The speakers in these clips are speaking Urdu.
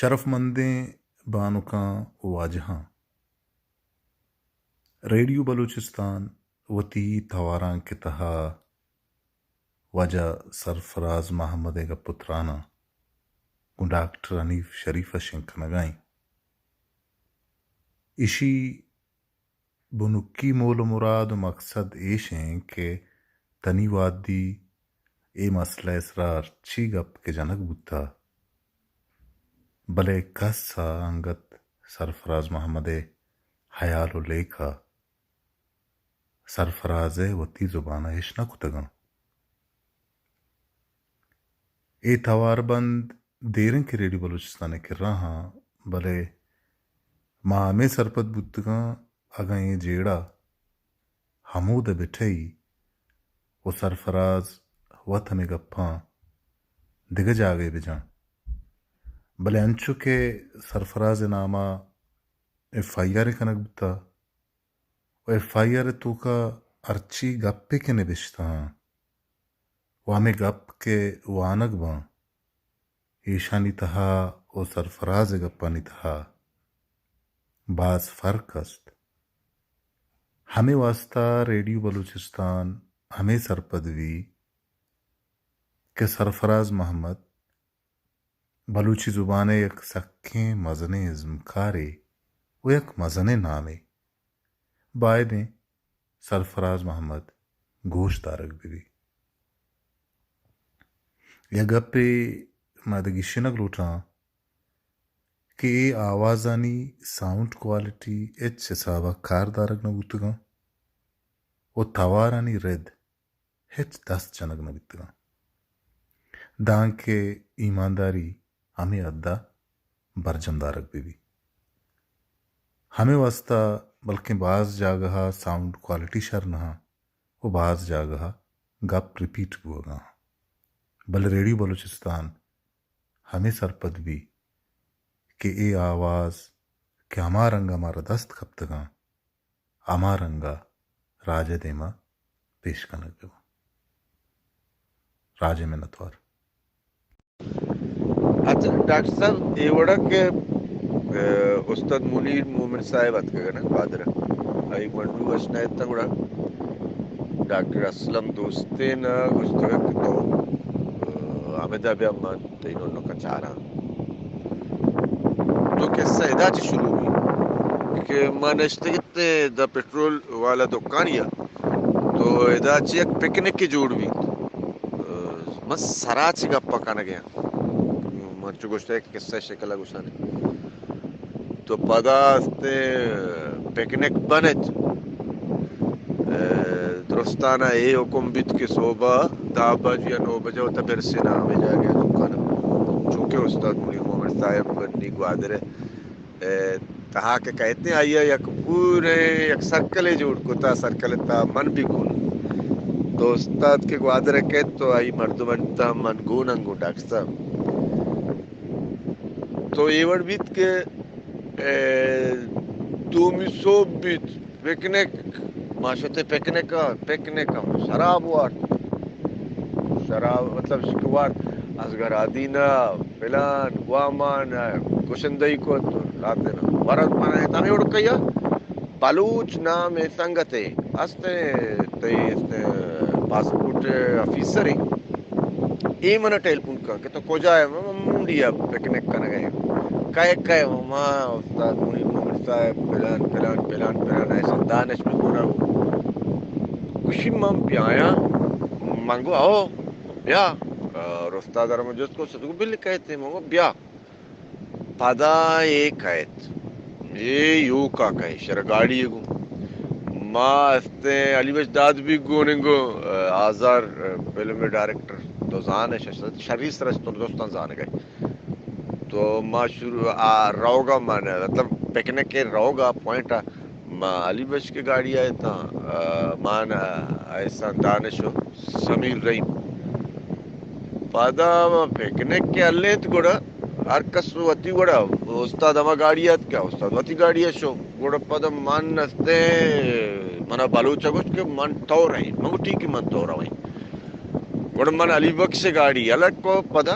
شرف مندیں بانکاں واجہاں ریڈیو بلوچستان وتی تواراں کے تہا وجہ سرفراز محمد کا پترانا کو ڈاکٹر حنیف شریف شنکنگائیں اشی بنکی مول و مراد و مقصد ایشیں کہ تنی وادی اے مسئلہ اسرار چی گپ کے جنک بتا بلے کسا انگت سرفراز محمد حیال و لیکھا سرفراز وتی زبانہ ہشنہ کتگن اے توار بند دیرن کے ریڈیو بلوچستان کے رہاں بلے ماں ہمیں سرپت بتگاں اگاں یہ جیڑا حمود بٹھئی وہ سرفراز وط ہمیں گپاں دگ جاگے بجاں بلے انچو کے سرفراز نامہ ایف آئی آر کنک بتا و ایف آئی آر تو کا ارچی گپے کے نبشتا ہاں وہ ہمیں گپ کے وانگ باں ایشانی تہا و سرفراز گپانی تہا بعض فرق است ہمیں واسطہ ریڈیو بلوچستان ہمیں سرپدوی کہ سرفراز محمد بلوچی زبان یک سکیں مزنے ازمکارے و یک مزنے نامے بائدیں سرفراز محمد گوشت دارک بھی یا گپے مادگی شنگ لوٹاں کہ اے آوازانی ساؤنڈ کوالٹی ایچ حسابہ کار دارک نہ بوتگاں و توارانی رد ہچ دست چنگ نہ بیتگاں دان کے ایمانداری ہمیں ادا برجم دارک بھی ہمیں واسطہ بلکہ بعض جاگہا ساؤنڈ کوالٹی شر نہا و بعض جاگہا گپ ریپیٹ بوگاں بل ریڈیو بلوچستان ہمیں سرپد بھی کہ اے آواز کہ ہما رنگا ہمارا دست کھپتگاں ہما رنگا راجہ دیما پیش کنگ راجہ میں نتوار اچھا ڈاکٹر صاحب یہ وڑا کہ استاد منیر مومن صاحب اتکا نا قادر ای منڈو وشنا ایتا گوڑا ڈاکٹر اسلم دوستین گشتگا تو آمدہ بیا من تینوں نکا چارا تو قصہ ادا چی شروع ہوئی کہ میں نشتگت دا پیٹرول والا دکانیا تو ادا چی ایک پکنک کی جوڑ بھی میں سرا چی گپا کانا گیا مرچو گوشتا ہے قصہ شکلہ گوشانے تو پدا استے پکنک بنت درستانہ اے حکم بیت کے صوبہ 10 بج یا 9 بجے ہوتا برسینا ہمیں جا گیا دکانا چونکہ استاد منیر محمد صاحب بنی گوادر تہا کے کہتے ہیں آئیے یک پورے یک سرکلے جوڑ کتا سرکلے تا من بھی گون تو استاد کے گوادر کہت تو آئی مردمن تا من گون انگو ڈاکٹر صاحب تو ایوڑ بیت کے دومی صوب بیت پکنک ماشتے پکنکا شراب وار شراب مطلب شکوار از گھر آدینا پلان گوامان گوشندئی کو رات دینا ورد مانا تانے اڑ کیا بلوچ نام سنگتے استے تی پاسپورٹ افیسر ہی ای منا ٹیلفون کا کہ تو کو جائے مونڈیا پکنک کرنے گئے کہے ماما استاد منیر محمد صاحب پلان ایسا دانش میں ہو رہا ہوں کشی مام پیایا مانگو آؤ بیا اور استاد رمجوز کو صدق بلی کہتے ہیں مانگو بیا پدا ایک کہت یہ یو کا کہے شرگاڑی گو ماں استے علی وجداد بھی گوننگو آزار فلم ڈائریکٹر تو زان ہے شریس رستون دوستان زان گئے تو ماں شروع روگا مانا مطلب پکنک کے روگا پوائنٹا ماں علی بش کی گاڑی آئے تھا مانا ایسا دانشو سمیر رہی پادا پکنک کے اللیت گوڑا ارکس وطی گوڑا استاد اما گاڑی آت کیا استاد وطی گاڑی شو گوڑا پادا مان نستے منا بلوچا گوشت کہ من تو رہی منگو ٹھیک من تو رہی گوڑا من علی بخش گاڑی الگ کو پادا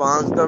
5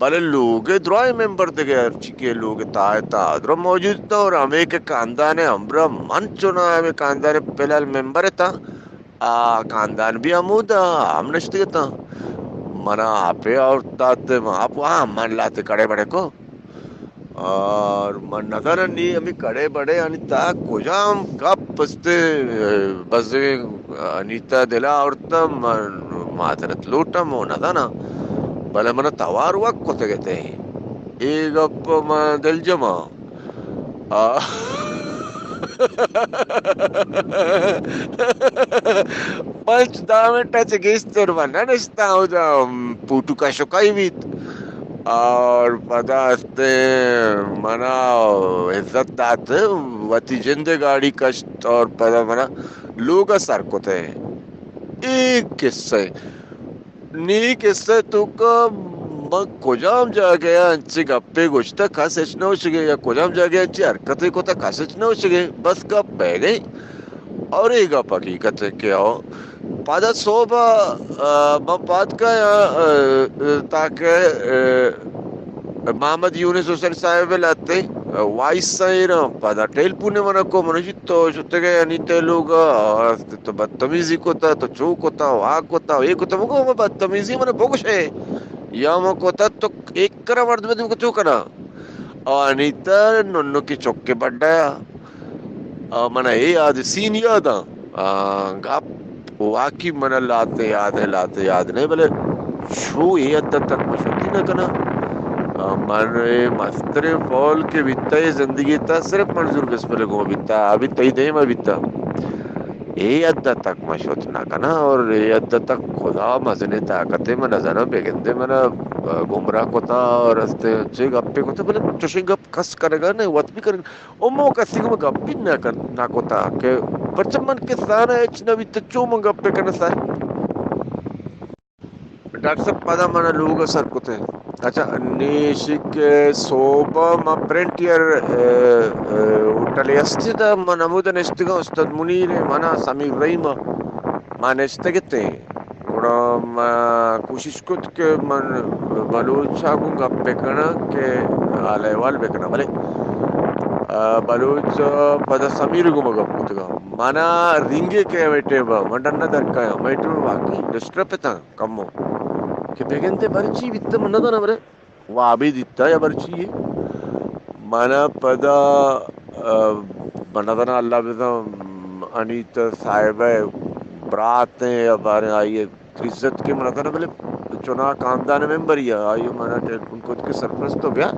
بلے لوگ درائے ممبر دے گئے چکے لوگ تا درو موجود تا اور ہمیں کے خاندان ہمرا من چنا ہمیں خاندان پہلا ممبر تا خاندان بھی ہمود ہم نشتے تا منا آپ اور تات آپ من لاتے کڑے بڑے کو اور من نظر نہیں ہمیں کڑے بڑے انیتا کجام کپ پستے بس انیتا دلا اور تم معذرت لوٹا مو نہ بلے من توار وقت کو تگتے ہیں ایک اپ دل جمع پنچ دامن ٹچ گیستر ونہ نشتا ہو جا پوٹو کا شکای بیت اور پدا استے منا عزت دات وتی جند گاڑی کشت اور پدا منا لوگ سر کو تھے ایک قصے نی قصے تو کا کجام جا گیا انچے گپے گوشتا خاص نہ ہو سکے یا کجام جا گیا انچے حرکتیں کو تا خاص نہ ہو سکے بس گپ بہ گئی اور ایک گپ حقیقت ہے کیا ہو پادا صوبہ مپاد کا تاکہ محمد یونس حسین صاحب لاتے وائس سائر پادا ٹیل پونے منا کو منشت تو شتے گئے انیتے لوگ تو بدتمیزی کو تا تو چوک ہوتا واق ہوتا ایک ہوتا مگو بدتمیزی منا بوگش ہے یا مکو تا تو ایک کرا مرد میں تم کو چوکنا اور انیتا ننو کی چوک کے بڑھایا منا اے یاد سین یادا گپ واقعی منا لاتے یاد نہیں بلے شو اے ادھا تک مشہوری نہ کنا من مستر فول کے بیتا یہ زندگی تا صرف منظور بسم اللہ کو بیتا ابھی تئی دیں میں بیتا اے ادھا تک مشہوت نہ کنا اور اے ادھا تک خدا مزنے طاقتے میں نظرہ بیگندے منا گمراہ کو تا اور رستے چے گپے کو تا بلے چوشے گپ کس کرے گا نہیں وط بھی کرے گا امو کسی کو گپ بھی نہ کو تا کہ پرچہ من کے سانا ایچ نہ بیتا چو من گپے کرنا سائے ڈاکٹر صاحب پادا منا لوگ سر کو تے اچھا نیشک صوبہ ما پرنٹیر اٹھلی استی دا من امودا نشتگا استاد منیر منا سمیر رحیم ما نشتگتے گوڑا ما کوشش کت کہ من بلوچا کو گپ بکنا کہ آلے وال بکنا بلے بلوچ پدا سمیر کو مگپ کتگا مانا رنگے کے بیٹے با منڈن درکایا میٹر واقعی ڈسٹرپ تا کمو کہ بیگنتے برچی بیتا منہ دا نمرے وابی دیتا یا برچی ہے مانا پدا منہ دا نا اللہ بیتا انیت صاحبہ برات ہیں یا بارے آئیے عزت کے منہ دا نا بلے چنا خاندان ممبر یا آئیے مانا ان کو کے سرپرست ہو گیا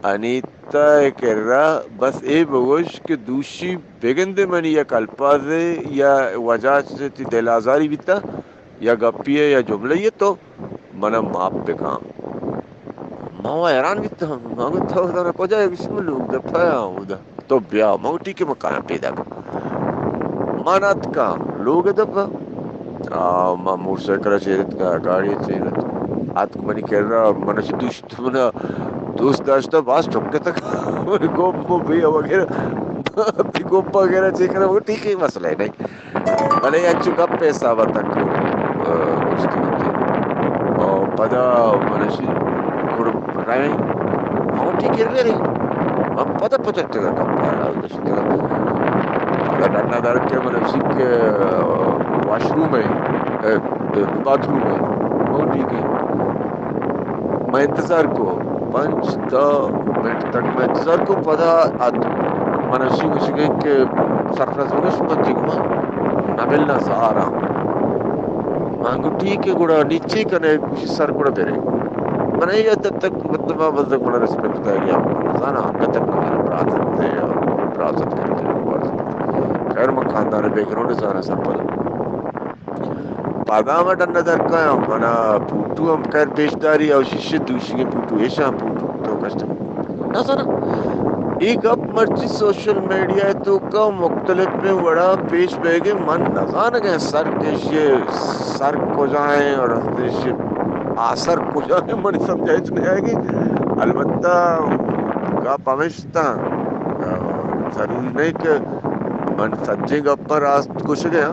انیتا کہہ رہا بس اے بگوش کہ دوشی بیگندے منی یا کلپازے یا وجہ سے تی دل آزاری بیتا یا گپی ہے یا جملہ یہ تو منہ ماپ پہ کام ماں حیران بیتا ماں کو تھا ہوتا نا کو جائے کسی میں لوگ دا پایا ہوں دا تو بیا ماں کو ٹھیک ہے مکان پیدا کر مانات کام لوگ دا پا ماں موسیقرہ چیرت کا گاڑی چیرت آت کو منی کہہ رہا منہ سے دوست داشتا باس چکے تک گوپ بھیا وغیرہ گوپ وغیرہ چیک رہا وہ ٹھیک ہے مسئلہ ہے نہیں بلے انچو گپ پیسا تک گوشتی ہوتے اور پدا منشی گوڑ رائے ماں ٹھیک ہے رہی ہم پدا پچھتے گا کم پایا گوشتی گا پدا ڈننا دار کے منشی کے واش روم ہے باتھ روم ہے وہ ٹھیک ہے میں انتظار کو 5-10 منٹ تک میں انتظار کو پدا منشی کو شکے کہ سرفرز ہوگش منتی کو نہ ملنا سہارا مانگو ٹھیک ہے گوڑا نیچے کنے کچھ سر گوڑا بیرے میں یہ تب تک مطلب بزدک گوڑا رسپیکٹ ہے گیا زانا ہم تک میرا برازت ہے برازت کرتے ہیں خیر میں خاندان بیک گراؤنڈ زانا سر پر پادا میں ڈن نظر کا منا پوٹو ہم خیر پیشداری اور شیشے دوشی کے پوٹو ایشا پوٹو تو کشتا نہ سنا ایک اب مرچی سوشل میڈیا ہے تو کا مختلف میں وڑا پیش بے گے من نظان گئے سر کشے سر کو جائیں اور کشے آسر کو جائیں من سمجھائش نہیں آئے گی البتہ کا پامیشتا ضروری نہیں کہ من سجے گا پر راست کچھ گیا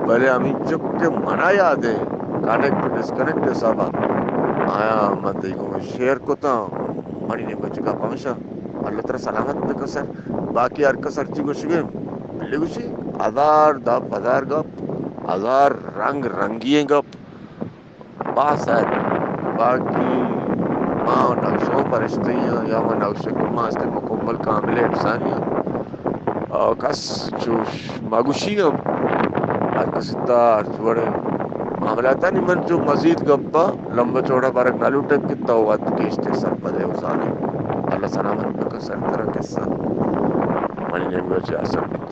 بلے ہمیں چک کے منع یاد ہے کنیکٹ ڈسکنیکٹ سابا آیا مت کو شیئر کو تا مڑی نے بچ کا پمشا اللہ تعالی سلامت بک سر باقی ہر کا سرچی گوشگے بلی گوشی ہزار دپ ہزار گپ ہزار رنگ رنگیے گپ باسد باقی ماں نقشوں پرشتیاں یا وہ نقش کما اس مکمل کامل انسانیاں کس چوش مگوشیم ہر کسدار چوڑے معاملات نہیں من جو مزید گپا لمبا چوڑا بارک نالو ٹک کتا ہوا تو کیشتے سر پدے اسانے اللہ سلامت بکا سر طرح قصہ منی جنگو چاہ سر